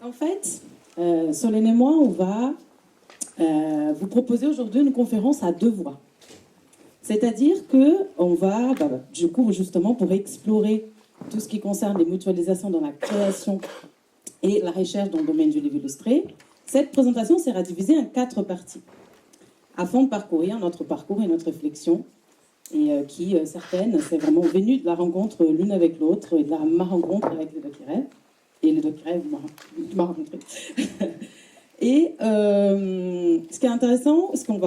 En fait, Solène et moi, on va vous proposer aujourd'hui une conférence à deux voix. C'est-à-dire qu'on va, du coup, justement, pour explorer tout ce qui concerne les mutualisations dans la création et la recherche dans le domaine du livre illustré, cette présentation sera divisée en 4 parties, afin de parcourir notre parcours et notre réflexion, et certaines, c'est vraiment venu de la rencontre l'une avec l'autre, et de ma rencontre avec les Docirèves, et les Docirèves m'a rencontré. Et ce qui est intéressant, on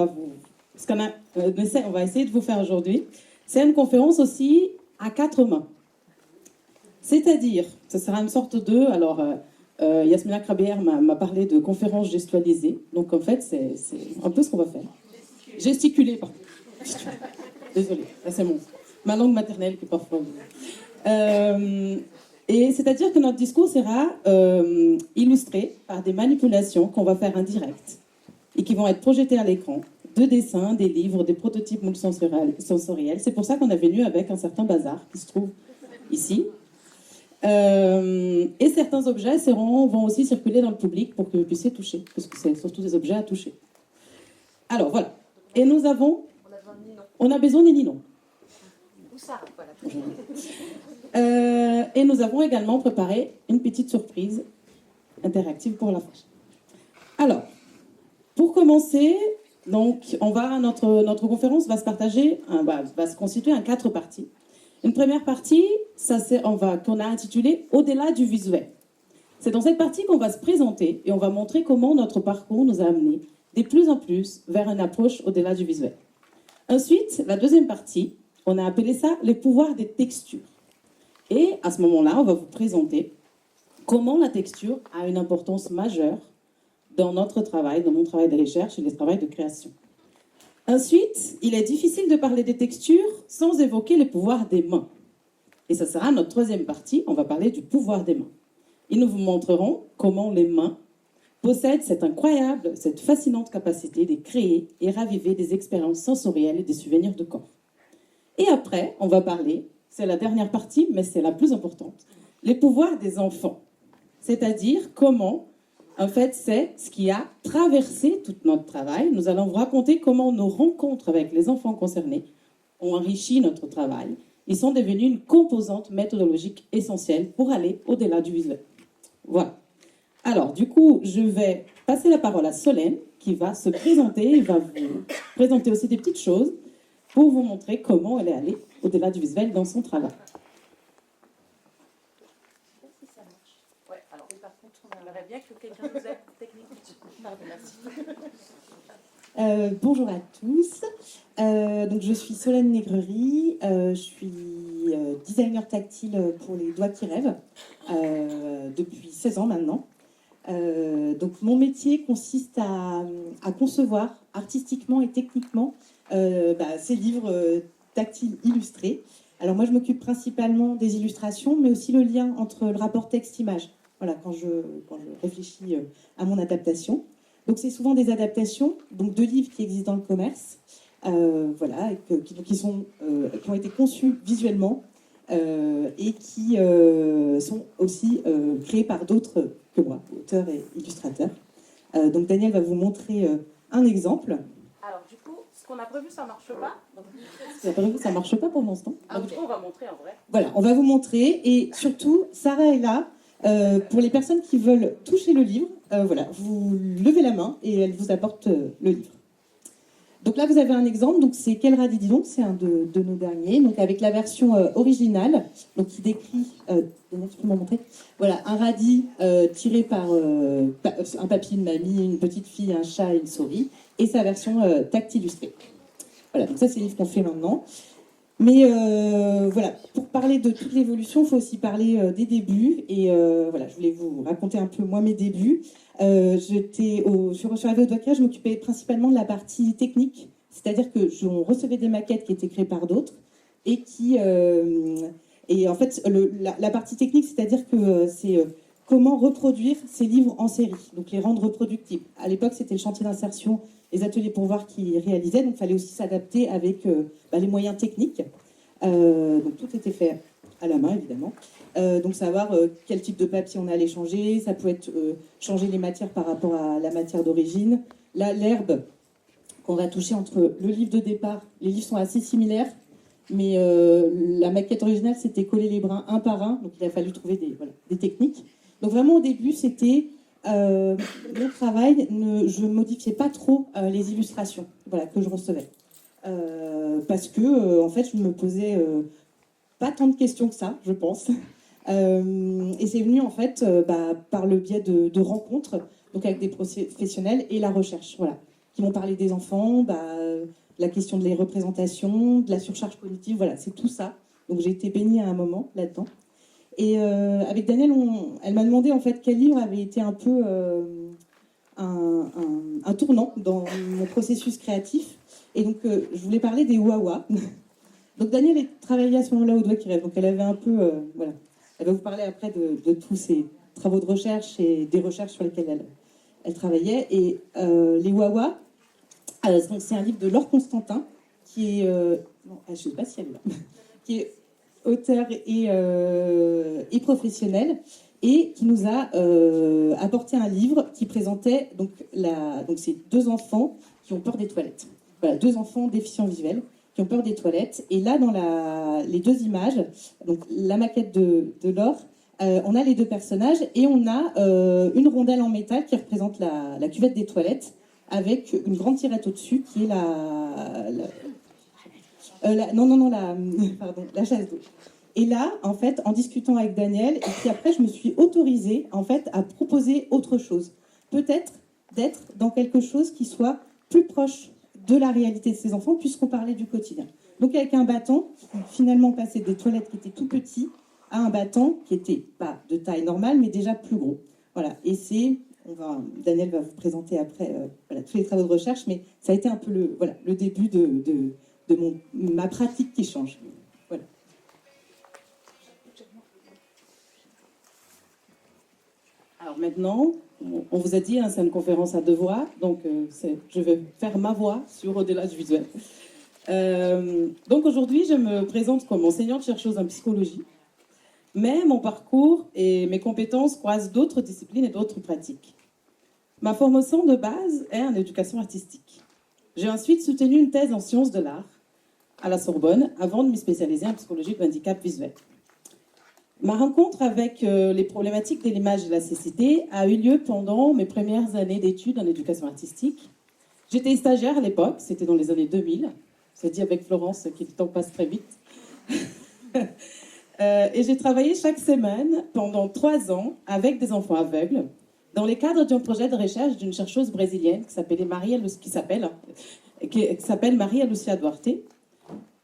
va essayer de vous faire aujourd'hui, c'est une conférence aussi à 4 mains. C'est-à-dire, ce sera une sorte de... Alors, Yasmina Krabier m'a parlé de conférence gestualisée. Donc, en fait, c'est un peu ce qu'on va faire. Gesticuler, pardon. Désolée, c'est ma langue maternelle qui parfois... Et c'est-à-dire que notre discours sera illustré par des manipulations qu'on va faire en direct et qui vont être projetées à l'écran, de dessins, des livres, des prototypes multisensoriels. C'est pour ça qu'on est venu avec un certain bazar qui se trouve ici. Et certains objets vont aussi circuler dans le public pour que vous puissiez toucher, parce que c'est surtout des objets à toucher. Alors voilà. Et nous avons... On a besoin des ninos. Où ça, voilà. Et nous avons également préparé une petite surprise interactive pour la fin. Alors, pour commencer, donc, notre conférence va se constituer en 4 parties. Une première partie, qu'on a intitulée « Au-delà du visuel ». C'est dans cette partie qu'on va se présenter et on va montrer comment notre parcours nous a amenés de plus en plus vers une approche au-delà du visuel. Ensuite, la deuxième partie, on a appelé ça « Les pouvoirs des textures ». Et à ce moment-là, on va vous présenter comment la texture a une importance majeure dans notre travail, dans mon travail de recherche et le travail de création. Ensuite, il est difficile de parler des textures sans évoquer les pouvoirs des mains. Et ça sera notre troisième partie, on va parler du pouvoir des mains. Et nous vous montrerons comment les mains possèdent cette fascinante capacité de créer et raviver des expériences sensorielles et des souvenirs de corps. Et après, on va parler, c'est la dernière partie, mais c'est la plus importante, les pouvoirs des enfants. C'est-à-dire comment... En fait, c'est ce qui a traversé tout notre travail. Nous allons vous raconter comment nos rencontres avec les enfants concernés ont enrichi notre travail. Ils sont devenus une composante méthodologique essentielle pour aller au-delà du visuel. Voilà. Alors, du coup, je vais passer la parole à Solène, qui va se présenter, et va vous présenter aussi des petites choses pour vous montrer comment elle est allée au-delà du visuel dans son travail. Bien que quelqu'un nous aide techniquement. Pardon, merci. Bonjour à tous. Donc je suis Solène Négrerie. Je suis designer tactile pour les doigts qui rêvent depuis 16 ans maintenant. Donc mon métier consiste à concevoir artistiquement et techniquement ces livres tactiles illustrés. Alors moi je m'occupe principalement des illustrations, mais aussi le lien entre le rapport texte-image. Voilà, quand je réfléchis à mon adaptation. Donc, c'est souvent des adaptations donc de livres qui existent dans le commerce, voilà, qui ont été conçus visuellement et qui sont aussi créés par d'autres que moi, auteurs et illustrateurs. Donc, Daniel va vous montrer un exemple. Alors, du coup, ce qu'on a prévu, ça ne marche pas. Ce qu'on a prévu, ça ne marche pas pour l'instant. Donc, du coup, on va montrer en vrai. Voilà, on va vous montrer. Et surtout, Sarah est là. Pour les personnes qui veulent toucher le livre, voilà, vous levez la main et elle vous apporte le livre. Donc là, vous avez un exemple. Donc c'est Quel radis dis donc, c'est un de nos derniers. Donc avec la version originale, donc qui décrit, tu peux m'en montrer. Voilà, un radis tiré par un papy, une mamie, une petite fille, un chat et une souris, et sa version tactile illustrée. Voilà, donc ça c'est le livre qu'on fait maintenant. Mais voilà, pour parler de toute l'évolution, il faut aussi parler des débuts. Et voilà, je voulais vous raconter un peu, moi, mes débuts. Je suis arrivée au Docker, je m'occupais principalement de la partie technique. C'est-à-dire qu'on recevait des maquettes qui étaient créées par d'autres. Et en fait, la partie technique, c'est-à-dire que c'est comment reproduire ces livres en série. Donc les rendre reproductibles. À l'époque, c'était le chantier d'insertion, les ateliers pour voir qui réalisaient, donc il fallait aussi s'adapter avec les moyens techniques. Donc tout était fait à la main, évidemment. Donc savoir quel type de papier on allait changer, ça peut être changer les matières par rapport à la matière d'origine. Là, l'herbe qu'on va toucher entre le livre de départ, les livres sont assez similaires, mais la maquette originale, c'était coller les brins un par un, donc il a fallu trouver des techniques. Donc vraiment au début, c'était le travail, je ne modifiais pas trop les illustrations que je recevais. Parce que en fait, je me posais pas tant de questions que ça, je pense. Et c'est venu en fait par le biais de rencontres, donc avec des professionnels et la recherche, qui m'ont parlé des enfants, la question de les représentations, de la surcharge cognitive, c'est tout ça. Donc j'ai été baignée à un moment là-dedans. Et avec Danielle, elle m'a demandé en fait quel livre avait été un peu un tournant dans mon processus créatif. Et donc je voulais parler des Wawa. Donc Danielle travaillait à ce moment-là au Doigt qui rêve. Donc elle avait un peu, elle va vous parler après de tous ses travaux de recherche et des recherches sur lesquelles elle travaillait. Et les Wawa, c'est un livre de Laure Constantin qui est, je ne sais pas si elle est là, qui est auteur et professionnel, et qui nous a apporté un livre qui présentait donc ces deux enfants qui ont peur des toilettes. Voilà, deux enfants déficients visuels qui ont peur des toilettes. Et là, dans les deux images, donc la maquette de Laure, on a les deux personnages et on a une rondelle en métal qui représente la cuvette des toilettes avec une grande tirette au-dessus qui est la chasse d'eau. Et là, en fait, en discutant avec Daniel, et puis après, je me suis autorisée, en fait, à proposer autre chose. Peut-être d'être dans quelque chose qui soit plus proche de la réalité de ces enfants, puisqu'on parlait du quotidien. Donc, avec un bâton, finalement, passer des toilettes qui étaient tout petits à un bâton qui était pas de taille normale, mais déjà plus gros. Voilà. Et Daniel va vous présenter après tous les travaux de recherche, mais ça a été un peu le début de ma pratique qui change. Voilà. Alors maintenant, on vous a dit, c'est une conférence à deux voix, donc je vais faire ma voix sur Au-delà du visuel. Donc aujourd'hui, je me présente comme enseignante-chercheuse en psychologie, mais mon parcours et mes compétences croisent d'autres disciplines et d'autres pratiques. Ma formation de base est en éducation artistique. J'ai ensuite soutenu une thèse en sciences de l'art à la Sorbonne avant de me spécialiser en psychologie du handicap visuel. Ma rencontre avec les problématiques de l'image et de la cécité a eu lieu pendant mes premières années d'études en éducation artistique. J'étais stagiaire à l'époque, c'était dans les années 2000. C'est dit avec Florence que le temps passe très vite. Et j'ai travaillé chaque semaine pendant 3 ans avec des enfants aveugles dans le cadre d'un projet de recherche d'une chercheuse brésilienne qui s'appelle Maria Lucia Duarte.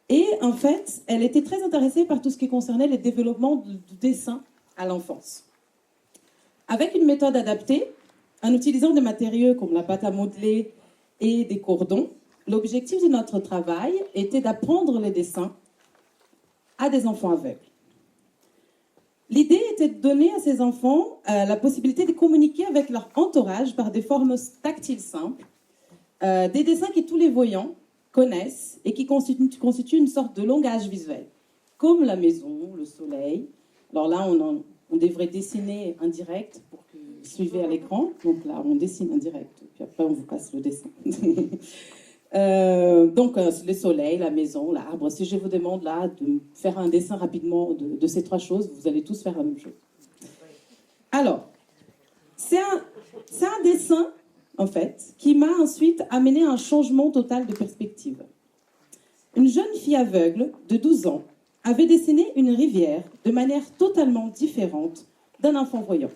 Et en fait, elle était très intéressée par tout ce qui concernait le développement du dessin à l'enfance. Avec une méthode adaptée, en utilisant des matériaux comme la pâte à modeler et des cordons, l'objectif de notre travail était d'apprendre le dessin à des enfants aveugles. L'idée était de donner à ces enfants la possibilité de communiquer avec leur entourage par des formes tactiles simples, des dessins que tous les voyants connaissent et qui constituent une sorte de langage visuel, comme la maison, le soleil. Alors là, on devrait dessiner en direct pour que vous suivez à l'écran. Donc là, on dessine en direct, puis après, on vous passe le dessin. Donc, le soleil, la maison, l'arbre. Si je vous demande là de faire un dessin rapidement de ces trois choses, vous allez tous faire la même chose. Alors, c'est un dessin, en fait, qui m'a ensuite amené à un changement total de perspective. Une jeune fille aveugle de 12 ans avait dessiné une rivière de manière totalement différente d'un enfant voyant.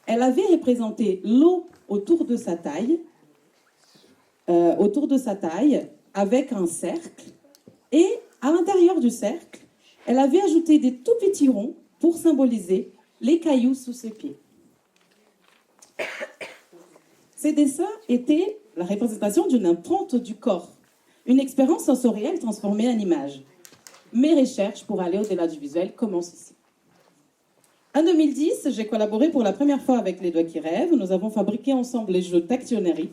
Elle avait représenté l'eau autour de sa taille, avec un cercle, et à l'intérieur du cercle, elle avait ajouté des tout petits ronds pour symboliser les cailloux sous ses pieds. Ces dessins étaient la représentation d'une empreinte du corps, une expérience sensorielle transformée en image. Mes recherches pour aller au-delà du visuel commencent ici. En 2010, j'ai collaboré pour la première fois avec Les Doigts qui rêvent. Nous avons fabriqué ensemble les jeux Tactionary,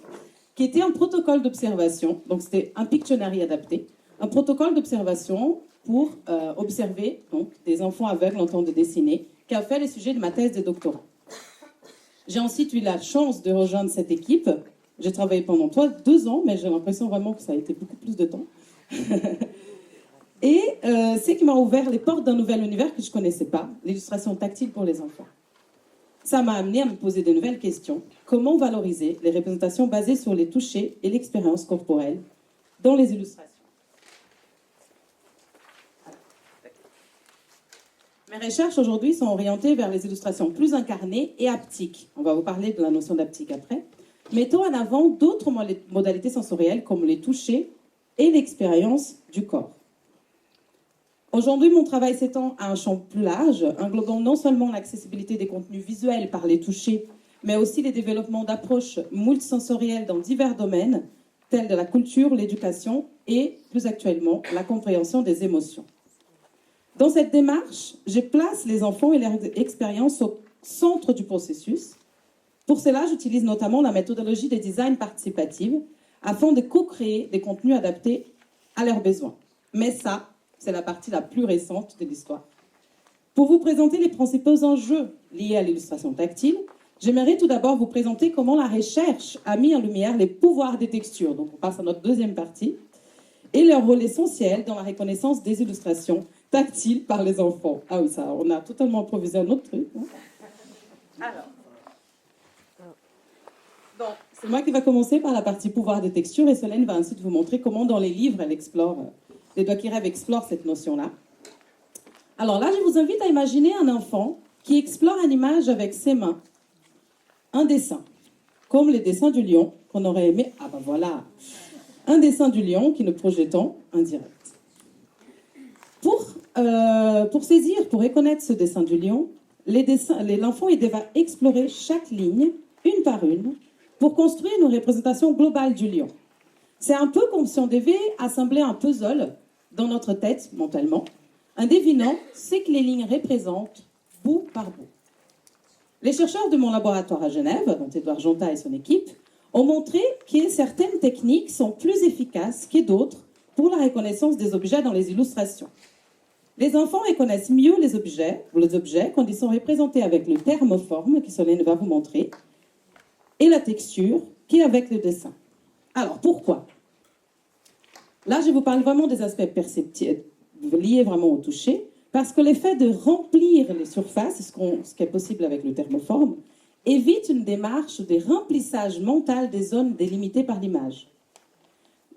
qui était un protocole d'observation, donc c'était un Pictionary adapté, un protocole d'observation pour observer donc, des enfants aveugles en temps de dessiner, qui a fait le sujet de ma thèse de doctorat. J'ai ensuite eu la chance de rejoindre cette équipe. J'ai travaillé pendant 2 ans, mais j'ai l'impression vraiment que ça a été beaucoup plus de temps. Et c'est qui m'a ouvert les portes d'un nouvel univers que je ne connaissais pas, l'illustration tactile pour les enfants. Ça m'a amené à me poser de nouvelles questions. Comment valoriser les représentations basées sur les touchés et l'expérience corporelle dans les illustrations? Mes recherches aujourd'hui sont orientées vers les illustrations plus incarnées et haptiques. On va vous parler de la notion d'haptique après. Mettons en avant d'autres modalités sensorielles comme les touchés et l'expérience du corps. Aujourd'hui, mon travail s'étend à un champ plus large, englobant non seulement l'accessibilité des contenus visuels par les touchés, mais aussi les développements d'approches multisensorielles dans divers domaines, tels de la culture, l'éducation et, plus actuellement, la compréhension des émotions. Dans cette démarche, je place les enfants et leur expérience au centre du processus. Pour cela, j'utilise notamment la méthodologie des design participatifs afin de co-créer des contenus adaptés à leurs besoins. Mais ça, c'est la partie la plus récente de l'histoire. Pour vous présenter les principaux enjeux liés à l'illustration tactile, j'aimerais tout d'abord vous présenter comment la recherche a mis en lumière les pouvoirs des textures. Donc on passe à notre deuxième partie. Et leur rôle essentiel dans la reconnaissance des illustrations tactiles par les enfants. Ah oui, ça, on a totalement improvisé un autre truc. Hein. Alors, donc, c'est moi qui va commencer par la partie pouvoir des textures et Solène va ensuite vous montrer comment dans les livres, les doigts qui rêvent explorent cette notion-là. Alors là, je vous invite à imaginer un enfant qui explore une image avec ses mains, un dessin, comme les dessins du lion qu'on aurait aimé. Ah ben voilà, un dessin du lion qui nous projetons en direct. Pour saisir, pour reconnaître ce dessin du lion, l'enfant va explorer chaque ligne, une par une, pour construire une représentation globale du lion. C'est un peu comme si on devait assembler un puzzle dans notre tête, mentalement, en devinant ce que les lignes représentent, bout par bout. Les chercheurs de mon laboratoire à Genève, dont Édouard Jonta et son équipe, ont montré que certaines techniques sont plus efficaces que d'autres pour la reconnaissance des objets dans les illustrations. Les enfants reconnaissent mieux les objets quand ils sont représentés avec le thermoforme, que Solène va vous montrer, et la texture, qu'avec le dessin. Alors, pourquoi? Là, je vous parle vraiment des aspects perceptifs liés vraiment au toucher, parce que l'effet de remplir les surfaces, ce qui est possible avec le thermoforme, évite une démarche de remplissage mental des zones délimitées par l'image.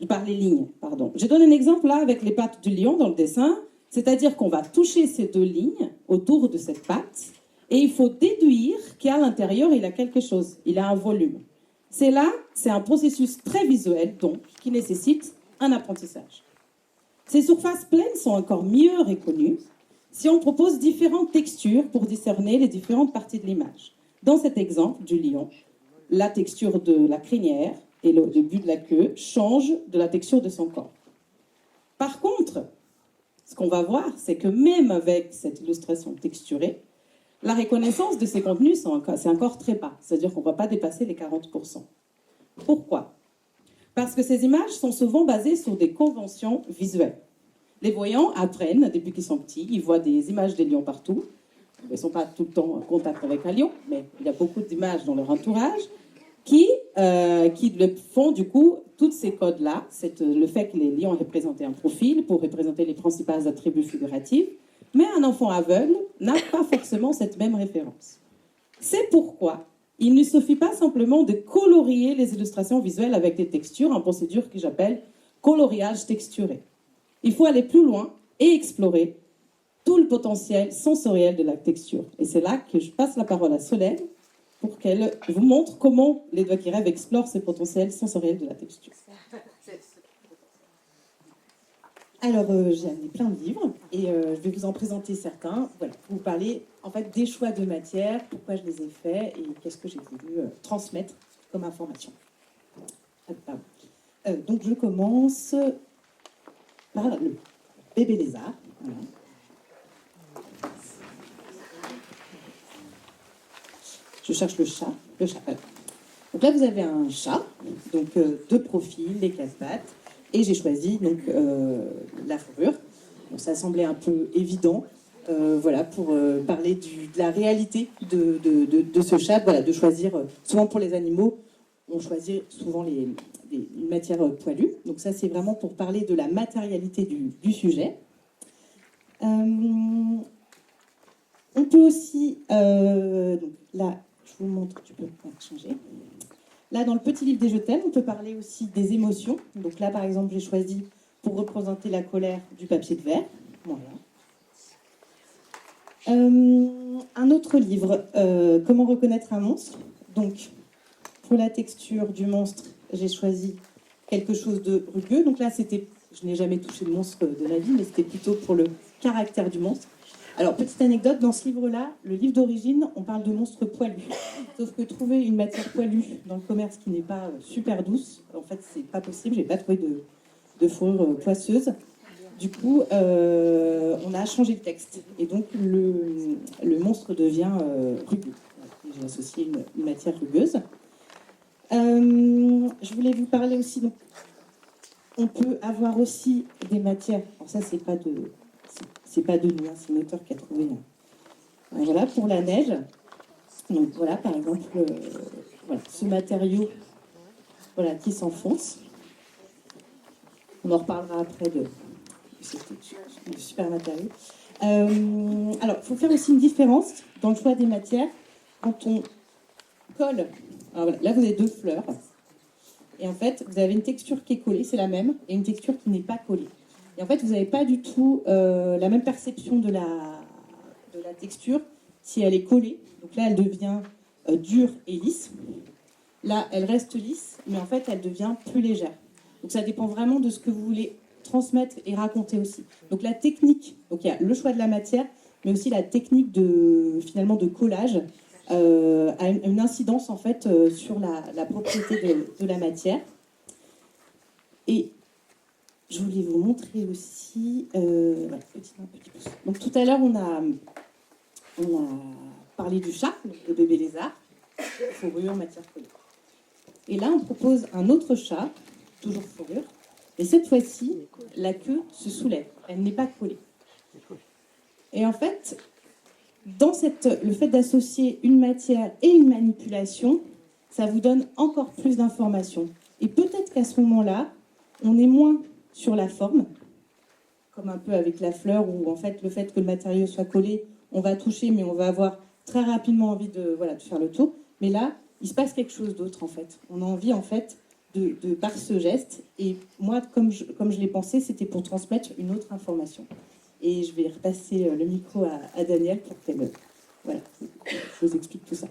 Par les lignes, pardon. Je donne un exemple là avec les pattes du lion dans le dessin, c'est-à-dire qu'on va toucher ces 2 lignes autour de cette patte, et il faut déduire qu'à l'intérieur, il a quelque chose, il a un volume. C'est un processus très visuel, donc, qui nécessite un apprentissage. Ces surfaces pleines sont encore mieux reconnues si on propose différentes textures pour discerner les différentes parties de l'image. Dans cet exemple du lion, la texture de la crinière et le but de la queue changent de la texture de son corps. Par contre, ce qu'on va voir, c'est que même avec cette illustration texturée, la reconnaissance de ces contenus, c'est encore très bas. C'est-à-dire qu'on ne va pas dépasser les 40%. Pourquoi? Parce que ces images sont souvent basées sur des conventions visuelles. Les voyants apprennent depuis qu'ils sont petits, ils voient des images des lions partout. Ils ne sont pas tout le temps en contact avec un lion, mais il y a beaucoup d'images dans leur entourage qui le font du coup, tous ces codes-là, le fait que les lions représentaient un profil pour représenter les principaux attributs figuratifs, mais un enfant aveugle n'a pas forcément cette même référence. C'est pourquoi il ne suffit pas simplement de colorier les illustrations visuelles avec des textures, en procédure que j'appelle coloriage texturé. Il faut aller plus loin et explorer tout le potentiel sensoriel de la texture. Et c'est là que je passe la parole à Solène pour qu'elle vous montre comment les doigts qui rêvent explorent ce potentiel sensoriel de la texture. Alors, j'ai amené plein de livres et je vais vous en présenter certains. Voilà, pour vous parler en fait des choix de matière, pourquoi je les ai faits et qu'est-ce que j'ai voulu transmettre comme information. Donc, je commence par le bébé lézard. Voilà. Je cherche le chat. Donc là, vous avez un chat, donc 2 profils, les 4 pattes. Et j'ai choisi donc la fourrure. Bon, ça semblait un peu évident, voilà, pour parler de la réalité de ce chat, voilà, de choisir, souvent pour les animaux, on choisit souvent une matière poilue. Donc ça, c'est vraiment pour parler de la matérialité du sujet. On peut aussi, donc là, je vous montre, tu peux changer. Là, dans le petit livre des je t'aime, on peut parler aussi des émotions. Donc là, par exemple, j'ai choisi pour représenter la colère du papier de verre. Voilà. Un autre livre, Comment reconnaître un monstre. Donc, pour la texture du monstre, j'ai choisi quelque chose de rugueux. Donc là, je n'ai jamais touché de monstre de la vie, mais c'était plutôt pour le caractère du monstre. Alors, petite anecdote, dans ce livre-là, le livre d'origine, on parle de monstres poilus. Sauf que trouver une matière poilue dans le commerce qui n'est pas super douce, en fait, c'est pas possible. J'ai pas trouvé de fourrure poisseuse. Du coup, on a changé le texte. Et donc, le monstre devient rugueux. J'ai associé une matière rugueuse. Je voulais vous parler aussi. Donc, on peut avoir aussi des matières. Alors ça, c'est pas de nous, hein, c'est un auteur qui a trouvé. Voilà, pour la neige. Donc voilà, par exemple, voilà, ce matériau, voilà, qui s'enfonce. On en reparlera après de super matériau. Alors, il faut faire aussi une différence dans le choix des matières. Quand on colle, alors voilà, là vous avez 2 fleurs. Et en fait, vous avez une texture qui est collée, c'est la même, et une texture qui n'est pas collée. Et en fait, vous n'avez pas du tout la même perception de la texture si elle est collée. Donc là, elle devient dure et lisse. Là, elle reste lisse, mais en fait, elle devient plus légère. Donc ça dépend vraiment de ce que vous voulez transmettre et raconter aussi. Donc la technique, donc il y a le choix de la matière, mais aussi la technique finalement de collage a une incidence en fait sur la propriété de la matière. Et je voulais vous montrer aussi, voilà, petit pouce. Donc tout à l'heure on a parlé du chat, le bébé lézard, fourrure, matière collée. Et là on propose un autre chat, toujours fourrure, mais cette fois-ci la queue se soulève, elle n'est pas collée. Et en fait, le fait d'associer une matière et une manipulation, ça vous donne encore plus d'informations. Et peut-être qu'à ce moment-là, on est moins sur la forme, comme un peu avec la fleur, où en fait, le fait que le matériau soit collé, on va toucher, mais on va avoir très rapidement envie de faire le tour. Mais là, il se passe quelque chose d'autre, en fait. On a envie, en fait, par ce geste. Et moi, comme je l'ai pensé, c'était pour transmettre une autre information. Et je vais repasser le micro à Daniel pour qu'elle je vous explique tout ça.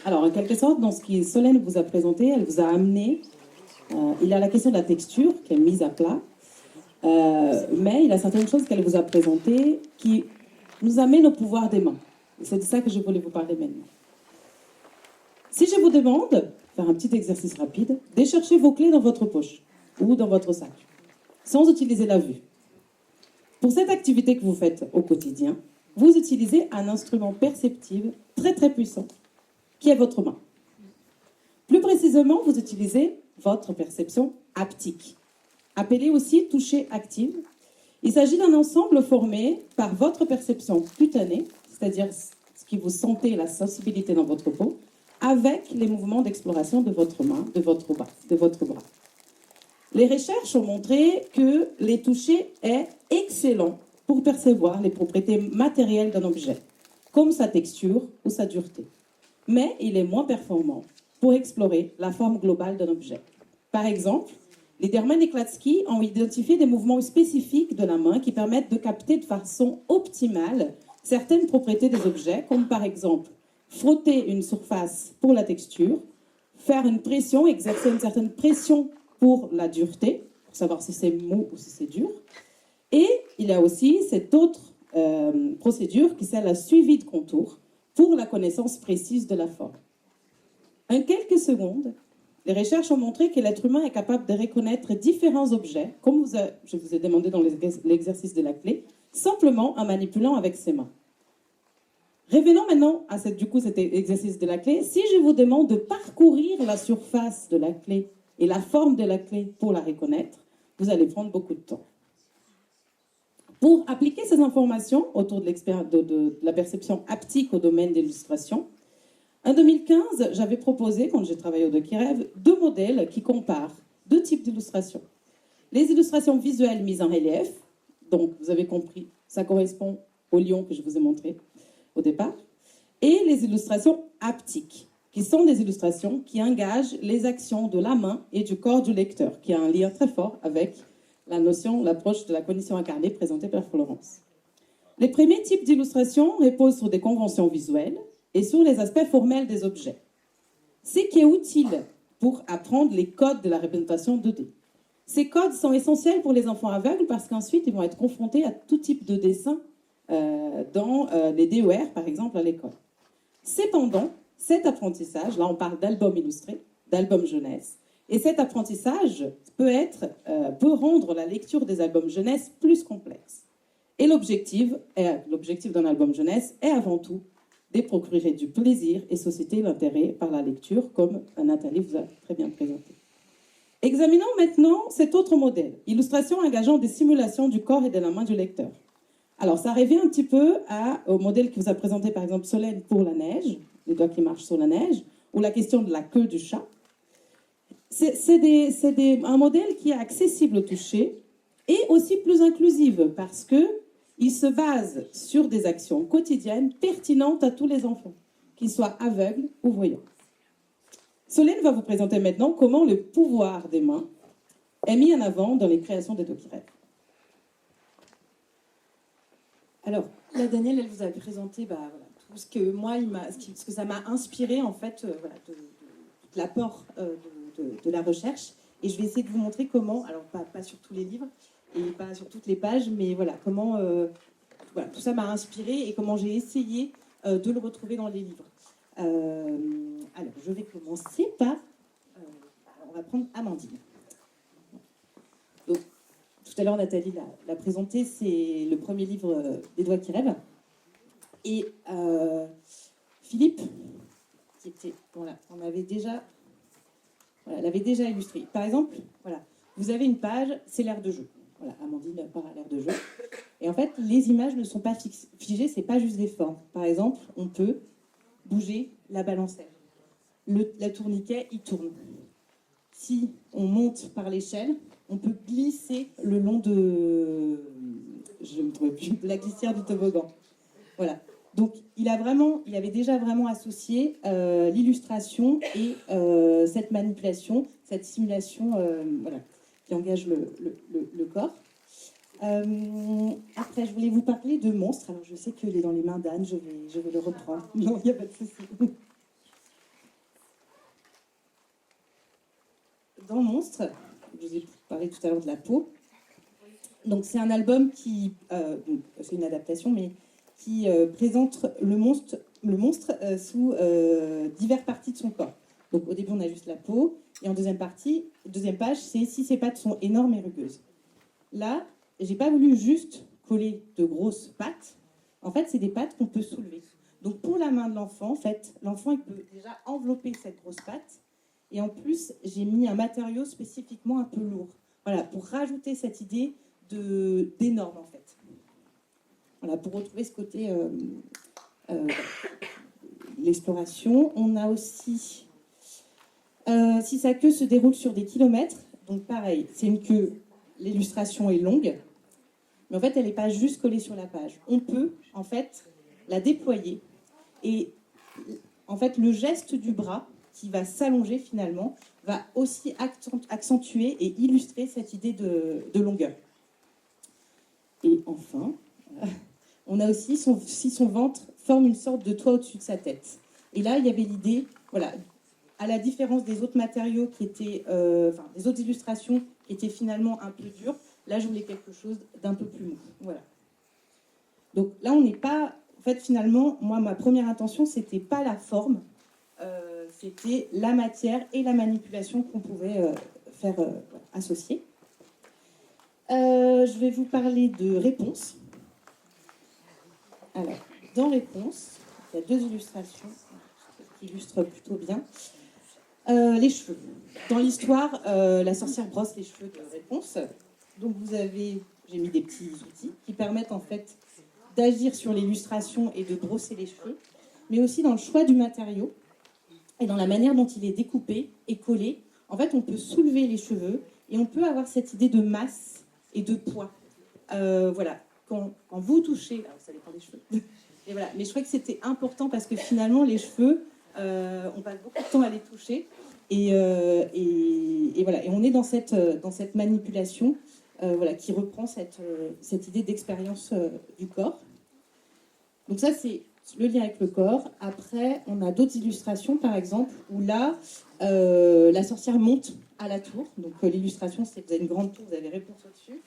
Alors, en quelque sorte, dans ce que Solène vous a présenté, elle vous a amené. Il y a la question de la texture qui est mise à plat, mais il y a certaines choses qu'elle vous a présentées qui nous amènent au pouvoir des mains. C'est de ça que je voulais vous parler maintenant. Si je vous demande, faire un petit exercice rapide, de chercher vos clés dans votre poche ou dans votre sac, sans utiliser la vue. Pour cette activité que vous faites au quotidien, vous utilisez un instrument perceptif très très puissant, qui est votre main. Plus précisément, vous utilisez votre perception haptique, appelée aussi toucher active. Il s'agit d'un ensemble formé par votre perception cutanée, c'est-à-dire ce que vous sentez, la sensibilité dans votre peau, avec les mouvements d'exploration de votre main, de votre bras. Les recherches ont montré que les touchés est excellent pour percevoir les propriétés matérielles d'un objet, comme sa texture ou sa dureté. Mais il est moins performant pour explorer la forme globale d'un objet. Par exemple, Liederman et Klatsky ont identifié des mouvements spécifiques de la main qui permettent de capter de façon optimale certaines propriétés des objets, comme par exemple frotter une surface pour la texture, faire une pression, exercer une certaine pression pour la dureté, pour savoir si c'est mou ou si c'est dur. Et il y a aussi cette autre procédure qui c'est la suivi de contour pour la connaissance précise de la forme. En quelques secondes, les recherches ont montré que l'être humain est capable de reconnaître différents objets, comme je vous ai demandé dans l'exercice de la clé, simplement en manipulant avec ses mains. Revenons maintenant à cet exercice de la clé. Si je vous demande de parcourir la surface de la clé et la forme de la clé pour la reconnaître, vous allez prendre beaucoup de temps. Pour appliquer ces informations autour de la perception haptique au domaine d'illustration, en 2015, j'avais proposé, quand j'ai travaillé au Doc Rêve, 2 modèles qui comparent 2 types d'illustrations. Les illustrations visuelles mises en relief, donc vous avez compris, ça correspond au lion que je vous ai montré au départ, et les illustrations haptiques, qui sont des illustrations qui engagent les actions de la main et du corps du lecteur, qui a un lien très fort avec l'approche de la cognition incarnée présentée par Florence. Les premiers types d'illustrations reposent sur des conventions visuelles et sur les aspects formels des objets. Ce qui est utile pour apprendre les codes de la représentation 2D. Ces codes sont essentiels pour les enfants aveugles parce qu'ensuite, ils vont être confrontés à tout type de dessin dans les DER, par exemple, à l'école. Cependant, cet apprentissage, là on parle d'album illustré, d'album jeunesse, et cet apprentissage peut rendre la lecture des albums jeunesse plus complexe. Et l'objectif d'un album jeunesse est avant tout de procurer du plaisir et susciter l'intérêt par la lecture, comme Nathalie vous a très bien présenté. Examinons maintenant cet autre modèle, illustration engageant des simulations du corps et de la main du lecteur. Alors, ça revient un petit peu au modèle que vous a présenté, par exemple, Solène pour la neige, les doigts qui marchent sur la neige, ou la question de la queue du chat. C'est un modèle qui est accessible au toucher et aussi plus inclusive parce qu'il se base sur des actions quotidiennes pertinentes à tous les enfants, qu'ils soient aveugles ou voyants. Solène va vous présenter maintenant comment le pouvoir des mains est mis en avant dans les créations des Doc Rêve. Alors, là, Danielle, elle vous a présenté tout ce que moi, ce que ça m'a inspiré, en fait, de l'apport de la recherche. Et je vais essayer de vous montrer comment, alors pas sur tous les livres et pas sur toutes les pages, mais voilà, comment tout ça m'a inspiré et comment j'ai essayé de le retrouver dans les livres. Alors, je vais commencer par... on va prendre Amandine. Donc, tout à l'heure, Nathalie l'a présenté, c'est le premier livre des doigts qui rêvent. Et Philippe, qui était... Voilà, l'avait déjà illustré. Par exemple, voilà, vous avez une page, c'est l'aire de jeu. Voilà, Amandine part à l'aire de jeu. Et en fait, les images ne sont pas figées, c'est pas juste des formes. Par exemple, on peut bouger la balancière. La tourniquet, il tourne. Si on monte par l'échelle, on peut glisser le long de la glissière du toboggan. Voilà. Donc, il avait déjà vraiment associé l'illustration et cette manipulation, cette simulation qui engage le corps. Après, je voulais vous parler de Monstre. Alors, je sais qu'il est dans les mains d'Anne, je vais le reprendre. Non, il n'y a pas de souci. Dans Monstre, je vous ai parlé tout à l'heure de la peau. Donc, c'est un album c'est une adaptation, mais qui présente le monstre sous diverses parties de son corps. Donc, au début, on a juste la peau. Et en deuxième page, c'est si ses pattes sont énormes et rugueuses. Là, j'ai pas voulu juste coller de grosses pattes. En fait, c'est des pattes qu'on peut soulever. Donc, pour la main de l'enfant, en fait, l'enfant, il peut déjà envelopper cette grosse patte. Et en plus, j'ai mis un matériau spécifiquement un peu lourd. Voilà, pour rajouter cette idée d'énorme, en fait. Voilà, pour retrouver ce côté l'exploration. On a aussi, si sa queue se déroule sur des kilomètres, donc pareil, c'est une queue, l'illustration est longue, mais en fait, elle n'est pas juste collée sur la page. On peut, en fait, la déployer et, en fait, le geste du bras qui va s'allonger finalement va aussi accentuer et illustrer cette idée de longueur. Et enfin, on a aussi si son ventre forme une sorte de toit au-dessus de sa tête. Et là, il y avait l'idée, voilà, à la différence des autres matériaux qui étaient, des autres illustrations qui étaient finalement un peu dures, là, je voulais quelque chose d'un peu plus mou. Voilà. Donc là, on n'est pas... En fait, finalement, moi, ma première intention, c'était pas la forme, c'était la matière et la manipulation qu'on pouvait faire associer. Je vais vous parler de Réponse. Alors, dans Réponse, il y a 2 illustrations qui illustrent plutôt bien. Les cheveux. Dans l'histoire, la sorcière brosse les cheveux de Réponse. Donc j'ai mis des petits outils qui permettent en fait d'agir sur l'illustration et de brosser les cheveux, mais aussi dans le choix du matériau et dans la manière dont il est découpé et collé. En fait, on peut soulever les cheveux et on peut avoir cette idée de masse et de poids. Voilà, quand vous touchez, alors ça dépend des cheveux, et voilà. Mais je crois que c'était important parce que finalement, les cheveux, on passe beaucoup de temps à les toucher et voilà. Et on est dans cette manipulation voilà, qui reprend cette idée d'expérience du corps. Donc ça, c'est le lien avec le corps. Après, on a d'autres illustrations, par exemple, où là, la sorcière monte à la tour. Donc l'illustration, c'est vous avez une grande tour, vous avez réponse au-dessus,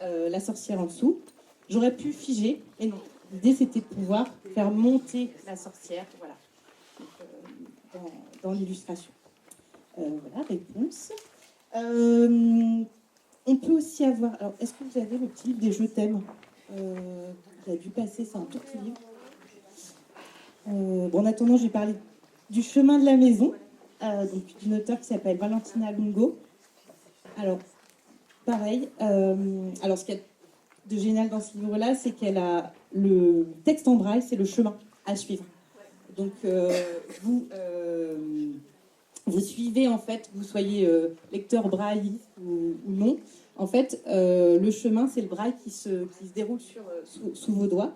la sorcière en dessous. J'aurais pu figer, mais non. L'idée, c'était de pouvoir faire monter la sorcière, voilà, donc, dans l'illustration. Voilà, réponse. On peut aussi avoir... Alors, est-ce que vous avez le petit livre des je t'aime vous avez dû passer, c'est un tout petit livre. Bon, en attendant, je vais parler du chemin de la maison, donc d'une auteure qui s'appelle Valentina Lungo. Alors, pareil. Alors, ce qu'il y a de génial dans ce livre-là, c'est qu'elle a le texte en braille, c'est le chemin à suivre. Donc, vous suivez, en fait, que vous soyez lecteur braille ou non. En fait, le chemin, c'est le braille qui se déroule sous vos doigts.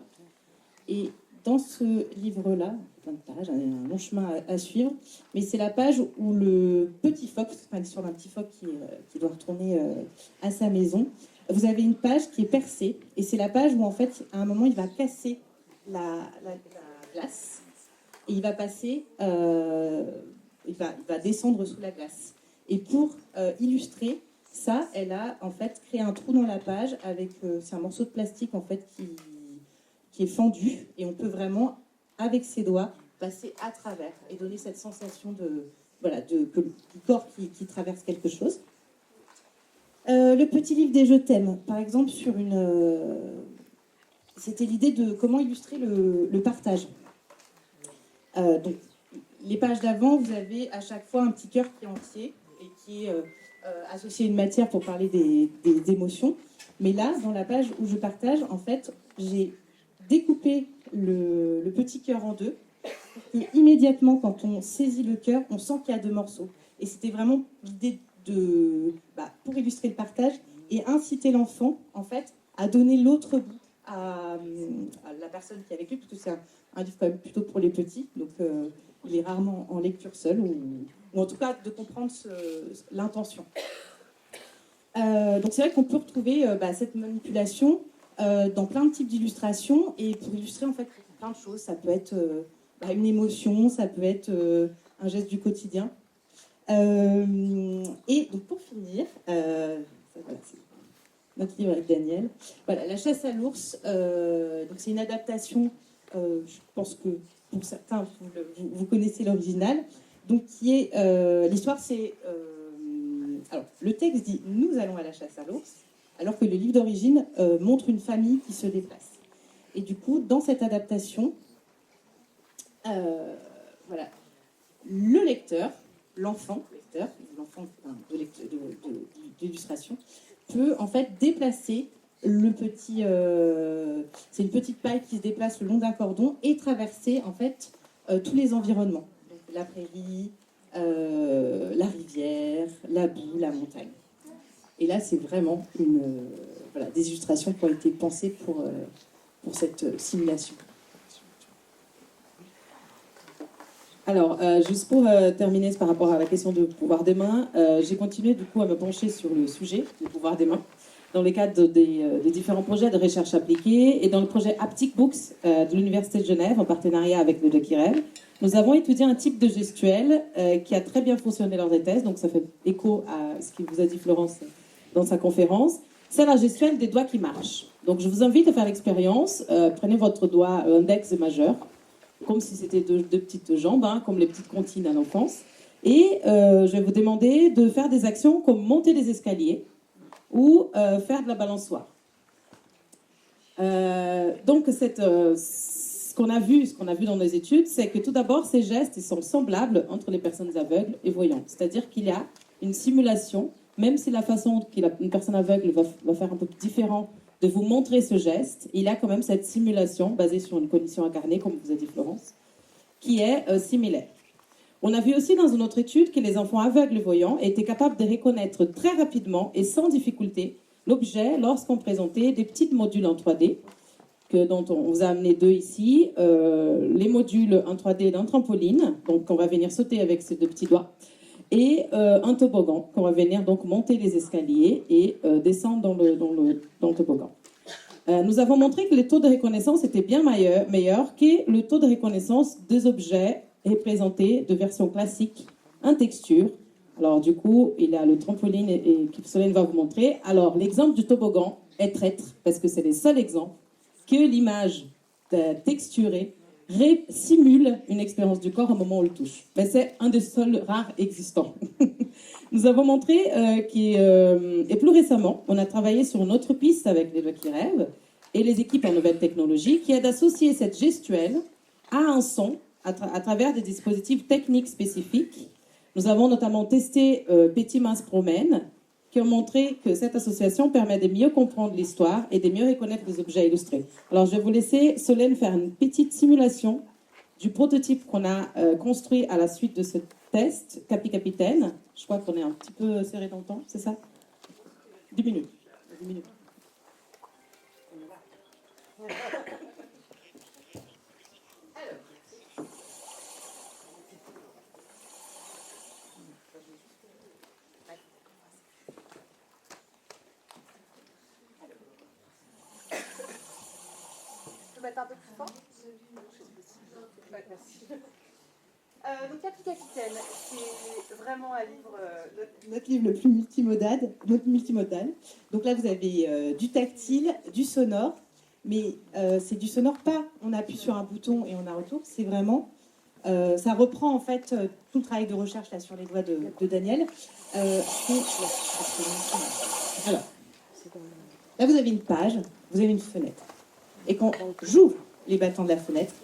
Et dans ce livre-là, plein de pages, un long chemin à suivre, mais c'est la page où le petit phoque, enfin l'histoire d'un petit phoque qui doit retourner à sa maison, vous avez une page qui est percée, et c'est la page où en fait, à un moment, il va casser la glace, et il va passer, il va descendre sous la glace. Et pour illustrer ça, elle a en fait créé un trou dans la page avec, c'est un morceau de plastique en fait qui est fendu, et on peut vraiment, avec ses doigts, passer à travers et donner cette sensation du corps qui traverse quelque chose. Le petit livre des je t'aime, par exemple, c'était l'idée de comment illustrer le partage. Donc, les pages d'avant, vous avez à chaque fois un petit cœur qui est entier et qui est associé à une matière pour parler des émotions. Mais là, dans la page où je partage, en fait, j'ai découpé le petit cœur en deux. Et immédiatement, quand on saisit le cœur, on sent qu'il y a deux morceaux. Et c'était vraiment l'idée pour illustrer le partage et inciter l'enfant, en fait, à donner l'autre bout à la personne qui est avec lui, parce que c'est un livre quand même plutôt pour les petits, donc il est rarement en lecture seule, ou en tout cas de comprendre l'intention. Donc c'est vrai qu'on peut retrouver cette manipulation dans plein de types d'illustrations, et pour illustrer en fait plein de choses. Ça peut être une émotion, ça peut être un geste du quotidien. Et donc pour finir, voilà, c'est notre livre avec Daniel. Voilà, La chasse à l'ours. Donc c'est une adaptation. Je pense que pour certains vous connaissez l'original. Donc qui est l'histoire, c'est alors le texte dit nous allons à la chasse à l'ours, alors que le livre d'origine montre une famille qui se déplace. Et du coup, dans cette adaptation, voilà, le lecteur, l'enfant d'illustration, peut en fait déplacer le petit... c'est une petite paille qui se déplace le long d'un cordon et traverser en fait tous les environnements. Donc, la prairie, la rivière, la boue, la montagne. Et là, c'est vraiment des illustrations qui ont été pensées pour cette simulation. Alors, juste pour terminer par rapport à la question de pouvoir des mains, j'ai continué du coup à me pencher sur le sujet du pouvoir des mains dans le cadre des différents projets de recherche appliquée et dans le projet Haptic Books de l'Université de Genève en partenariat avec le Doc IREV. Nous avons étudié un type de gestuelle qui a très bien fonctionné lors des tests, donc ça fait écho à ce que vous a dit Florence dans sa conférence. C'est la gestuelle des doigts qui marchent. Donc je vous invite à faire l'expérience. Prenez votre doigt index et majeur, comme si c'était deux petites jambes, comme les petites comptines à l'enfance. Et je vais vous demander de faire des actions comme monter les escaliers ou faire de la balançoire. Donc ce qu'on a vu dans les études, c'est que tout d'abord, ces gestes ils sont semblables entre les personnes aveugles et voyantes. C'est-à-dire qu'il y a une simulation même si la façon qu'une personne aveugle va faire un peu différent de vous montrer ce geste, il a quand même cette simulation basée sur une cognition incarnée, comme vous a dit Florence, qui est similaire. On a vu aussi dans une autre étude que les enfants aveugles voyants étaient capables de reconnaître très rapidement et sans difficulté l'objet lorsqu'on présentait des petits modules en 3D, dont on vous a amené 2 ici, les modules en 3D d'un trampoline, donc on va venir sauter avec ces 2 petits doigts, et un toboggan, qu'on va venir donc monter les escaliers et descendre dans le toboggan. Nous avons montré que les taux de reconnaissance étaient bien meilleurs que le taux de reconnaissance des objets représentés de version classique en texture. Alors du coup, il y a le trampoline et que Solène va vous montrer. Alors l'exemple du toboggan est traître, parce que c'est le seul exemple que l'image texturée simule une expérience du corps au moment où on le touche. Mais c'est un des seuls rares existants. Nous avons montré et plus récemment, on a travaillé sur une autre piste avec les doigts qui rêvent et les équipes en nouvelles technologies qui est d'associer cette gestuelle à un son à travers des dispositifs techniques spécifiques. Nous avons notamment testé Petit Mince Promène, qui ont montré que cette association permet de mieux comprendre l'histoire et de mieux reconnaître les objets illustrés. Alors, je vais vous laisser, Solène, faire une petite simulation du prototype qu'on a construit à la suite de ce test, Capitaine. Je crois qu'on est un petit peu serré dans le temps, c'est ça ? 10 minutes. 10 minutes. Mettre un peu plus fort. Ouais, merci. Donc Capitaine, c'est vraiment un livre... Notre livre le plus multimodal. Donc là, vous avez du tactile, du sonore, mais c'est du sonore pas, on appuie sur un bouton et on a retour, c'est vraiment... ça reprend en fait tout le travail de recherche là, sur les doigts de Daniel. Alors, là, vous avez une page, vous avez une fenêtre. Et quand j'ouvre les battants de la fenêtre,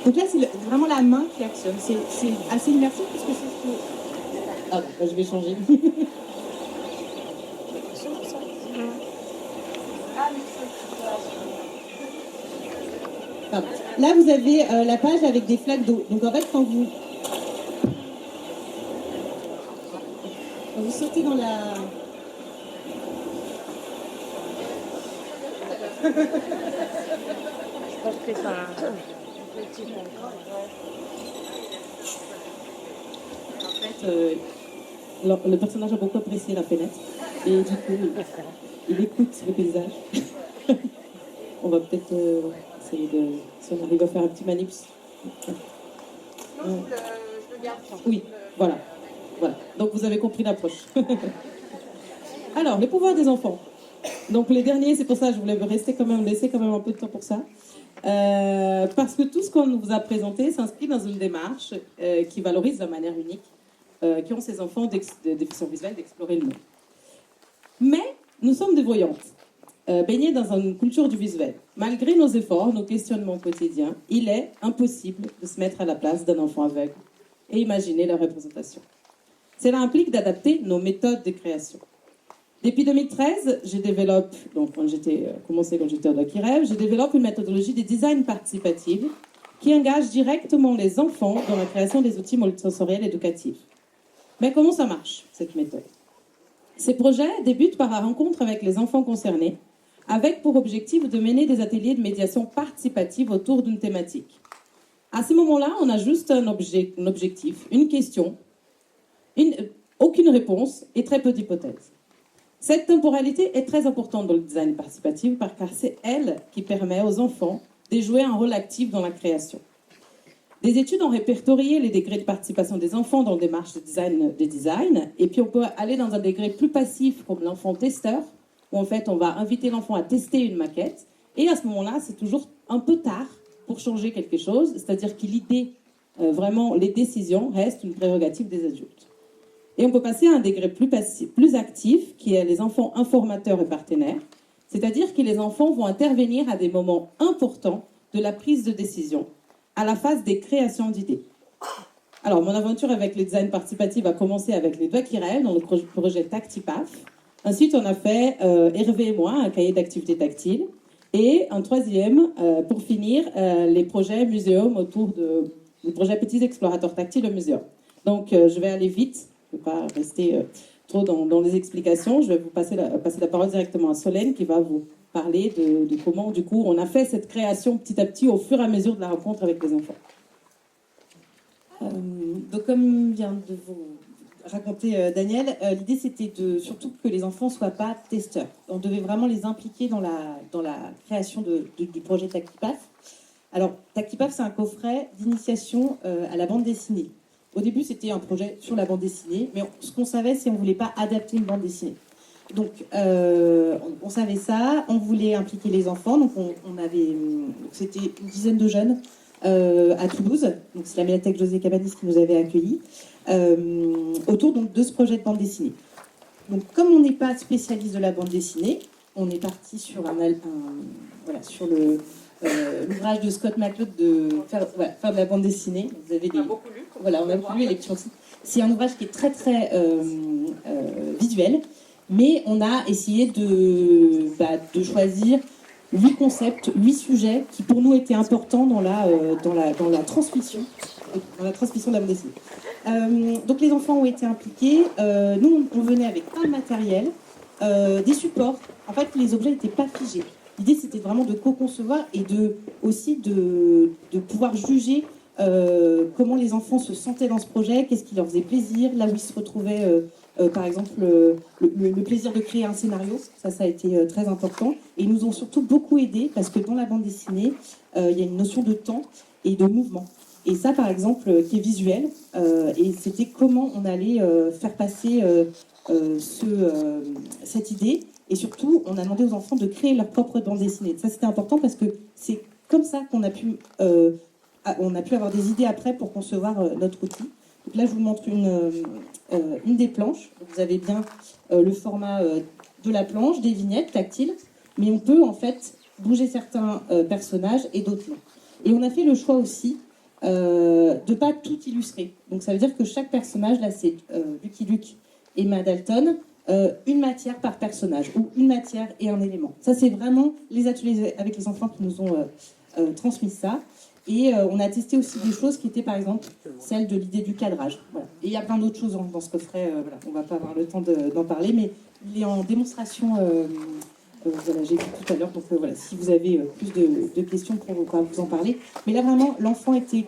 donc là c'est vraiment la main qui actionne. C'est assez immersif parce que c'est ce que... Ah, bah, je vais changer. Pardon. Là, vous avez la page avec des flaques d'eau. Donc, en fait, quand vous sautez dans la... Je pense que ça... En fait, le personnage a beaucoup apprécié la fenêtre. Et du coup, il écoute le paysage. On va peut-être essayer de... Si on arrive à faire un petit manip. Non, je le garde. Oui, voilà. Donc vous avez compris l'approche. Alors, les pouvoirs des enfants. Donc les derniers, c'est pour ça que je voulais laisser quand même un peu de temps pour ça. Parce que tout ce qu'on vous a présenté s'inscrit dans une démarche qui valorise de manière unique qui ont ces enfants de déficience visuelle d'explorer le monde. Mais nous sommes des voyantes. Baignés dans une culture du visuel. Malgré nos efforts, nos questionnements quotidiens, il est impossible de se mettre à la place d'un enfant aveugle et imaginer leur représentation. Cela implique d'adapter nos méthodes de création. Depuis 2013, je développe, donc quand j'étais au Doc qui rêve, je développe une méthodologie de design participatif qui engage directement les enfants dans la création des outils multisensoriels éducatifs. Mais comment ça marche, cette méthode ? Ces projets débutent par la rencontre avec les enfants concernés, avec pour objectif de mener des ateliers de médiation participative autour d'une thématique. À ce moment-là, on a juste un objectif, une question, aucune réponse et très peu d'hypothèses. Cette temporalité est très importante dans le design participatif car c'est elle qui permet aux enfants de jouer un rôle actif dans la création. Des études ont répertorié les degrés de participation des enfants dans des démarches de design, et puis on peut aller dans un degré plus passif comme l'enfant testeur, où en fait on va inviter l'enfant à tester une maquette, et à ce moment-là c'est toujours un peu tard pour changer quelque chose, c'est-à-dire que l'idée, vraiment les décisions restent une prérogative des adultes. Et on peut passer à un degré plus actif, qui est les enfants informateurs et partenaires, C'est-à-dire que les enfants vont intervenir à des moments importants de la prise de décision, à la phase des créations d'idées. Alors, mon aventure avec le design participatif a commencé avec les doigts qui rêvent dans le projet Tactipaf. Ensuite, on a fait, Hervé et moi, un cahier d'activités tactiles. Et un troisième, pour finir, les projets muséum autour du projet Petits Explorateurs Tactiles au muséum. Donc, je vais aller vite, je ne vais pas rester trop dans les explications. Je vais vous passer la parole directement à Solène qui va vous parler de comment, du coup, on a fait cette création petit à petit au fur et à mesure de la rencontre avec les enfants. Donc, comme vient de vous raconter Daniel, l'idée c'était surtout que les enfants ne soient pas testeurs. On devait vraiment les impliquer dans la création du projet Tactipaf. Alors, Tactipaf, c'est un coffret d'initiation à la bande dessinée. Au début, c'était un projet sur la bande dessinée, mais ce qu'on savait, c'est qu'on ne voulait pas adapter une bande dessinée. Donc, on savait ça, on voulait impliquer les enfants, donc c'était une dizaine de jeunes à Toulouse, donc c'est la médiathèque José Cabanis qui nous avait accueillis, autour donc, de ce projet de bande dessinée. Donc, comme on n'est pas spécialiste de la bande dessinée, on est parti sur sur l'ouvrage de Scott McCloud de faire de la bande dessinée. Vous avez On a beaucoup lu. on a beaucoup lu, lecture aussi. C'est un ouvrage qui est très très visuel, mais on a essayé de choisir 8 concepts, 8 sujets qui pour nous étaient importants dans la transmission de la bande dessinée. Donc les enfants ont été impliqués. Nous, on venait avec un matériel, des supports. En fait, les objets n'étaient pas figés. L'idée, c'était vraiment de co-concevoir et aussi de pouvoir juger comment les enfants se sentaient dans ce projet, qu'est-ce qui leur faisait plaisir, là où ils se retrouvaient, par exemple, le plaisir de créer un scénario. Ça a été très important. Et ils nous ont surtout beaucoup aidés parce que dans la bande dessinée, il y a une notion de temps et de mouvement. Et ça, par exemple, qui est visuel. Et c'était comment on allait faire passer cette idée. Et surtout, on a demandé aux enfants de créer leur propre bande dessinée. Ça, c'était important parce que c'est comme ça qu'on a pu avoir des idées après pour concevoir notre outil. Donc là, je vous montre une des planches. Vous avez bien le format de la planche, des vignettes tactiles, mais on peut en fait bouger certains personnages et d'autres non. Et on a fait le choix aussi de ne pas tout illustrer. Donc ça veut dire que chaque personnage, là c'est Lucky Luke et Emma Dalton, une matière par personnage, ou une matière et un élément. Ça c'est vraiment les ateliers avec les enfants qui nous ont transmis ça. Et on a testé aussi des choses qui étaient par exemple celle de l'idée du cadrage. Voilà. Et il y a plein d'autres choses dans ce coffret, on ne va pas avoir le temps d'en parler, mais il est en démonstration, j'ai vu tout à l'heure, donc si vous avez plus de questions, on va vous en parler. Mais là vraiment, l'enfant était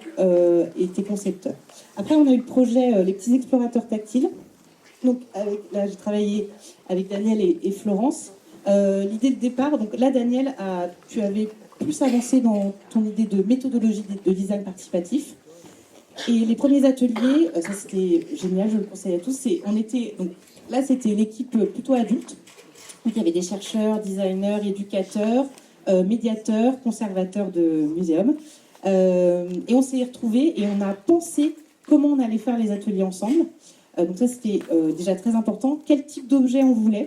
concepteur. Après on a eu le projet Les Petits Explorateurs Tactiles. Donc là j'ai travaillé avec Daniel et Florence. L'idée de départ, donc là Daniel, tu avais plus avancé dans ton idée de méthodologie de design participatif. Et les premiers ateliers, ça c'était génial, je le conseille à tous. Là c'était l'équipe plutôt adulte. Donc il y avait des chercheurs, designers, éducateurs, médiateurs, conservateurs de muséums. Et on s'est retrouvés et on a pensé comment on allait faire les ateliers ensemble. Donc ça c'était déjà très important. Quel type d'objet on voulait,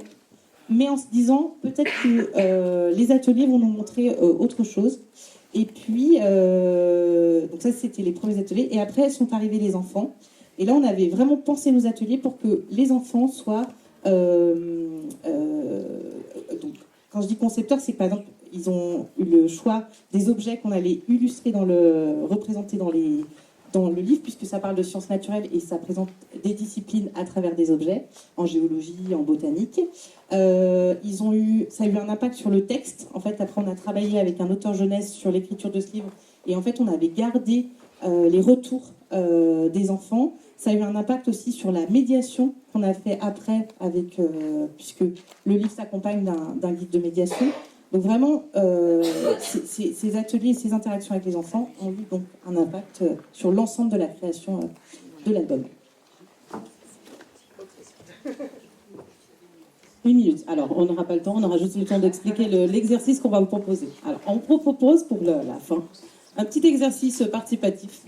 mais en se disant peut-être que les ateliers vont nous montrer autre chose. Et puis, donc ça c'était les premiers ateliers. Et après sont arrivés les enfants. Et là on avait vraiment pensé nos ateliers pour que les enfants soient... donc, quand je dis concepteurs, c'est que par exemple ils ont eu le choix des objets qu'on allait illustrer représenter dans le livre, puisque ça parle de sciences naturelles et ça présente des disciplines à travers des objets, en géologie, en botanique. Ça a eu un impact sur le texte. En fait, après, on a travaillé avec un auteur jeunesse sur l'écriture de ce livre. Et en fait, on avait gardé les retours des enfants. Ça a eu un impact aussi sur la médiation qu'on a fait après, puisque le livre s'accompagne d'un guide de médiation. Donc vraiment, ces ateliers et ces interactions avec les enfants ont eu donc un impact sur l'ensemble de la création de l'album. 1 minute. Alors, on n'aura pas le temps, on aura juste le temps d'expliquer l'exercice qu'on va vous proposer. Alors, on vous propose pour la fin un petit exercice participatif.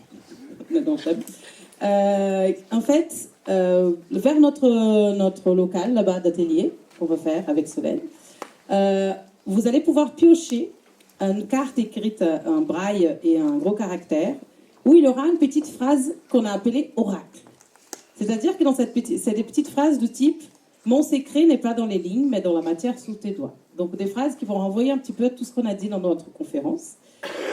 En fait, vers notre local là-bas d'atelier qu'on va faire avec Solène, vous allez pouvoir piocher une carte écrite en braille et un gros caractère, où il y aura une petite phrase qu'on a appelée oracle. C'est-à-dire que dans c'est des petites phrases de type « Mon secret n'est pas dans les lignes, mais dans la matière sous tes doigts ». Donc des phrases qui vont renvoyer un petit peu tout ce qu'on a dit dans notre conférence.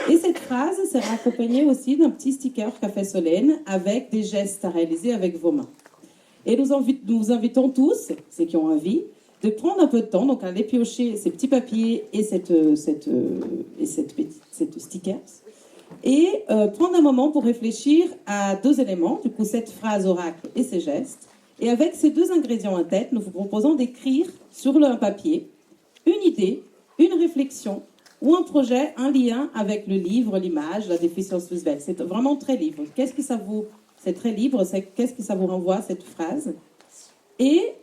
Et cette phrase sera accompagnée aussi d'un petit sticker Café Solène avec des gestes à réaliser avec vos mains. Et nous vous invitons tous, ceux qui ont envie, de prendre un peu de temps, donc aller piocher ces petits papiers et cette stickers, et prendre un moment pour réfléchir à deux éléments, du coup cette phrase oracle et ces gestes. Et avec ces deux ingrédients en tête, nous vous proposons d'écrire sur un papier une idée, une réflexion ou un projet, un lien avec le livre, l'image, la déficience visuelle. C'est vraiment très libre. C'est très libre, qu'est-ce que ça vous renvoie, cette phrase? Et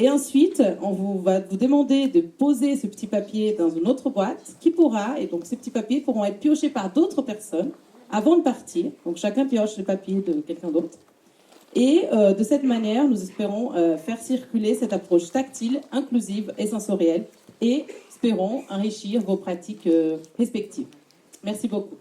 ensuite, on va vous demander de poser ce petit papier dans une autre boîte et donc ces petits papiers pourront être piochés par d'autres personnes avant de partir. Donc chacun pioche le papier de quelqu'un d'autre. Et de cette manière, nous espérons faire circuler cette approche tactile, inclusive et sensorielle et espérons enrichir vos pratiques respectives. Merci beaucoup.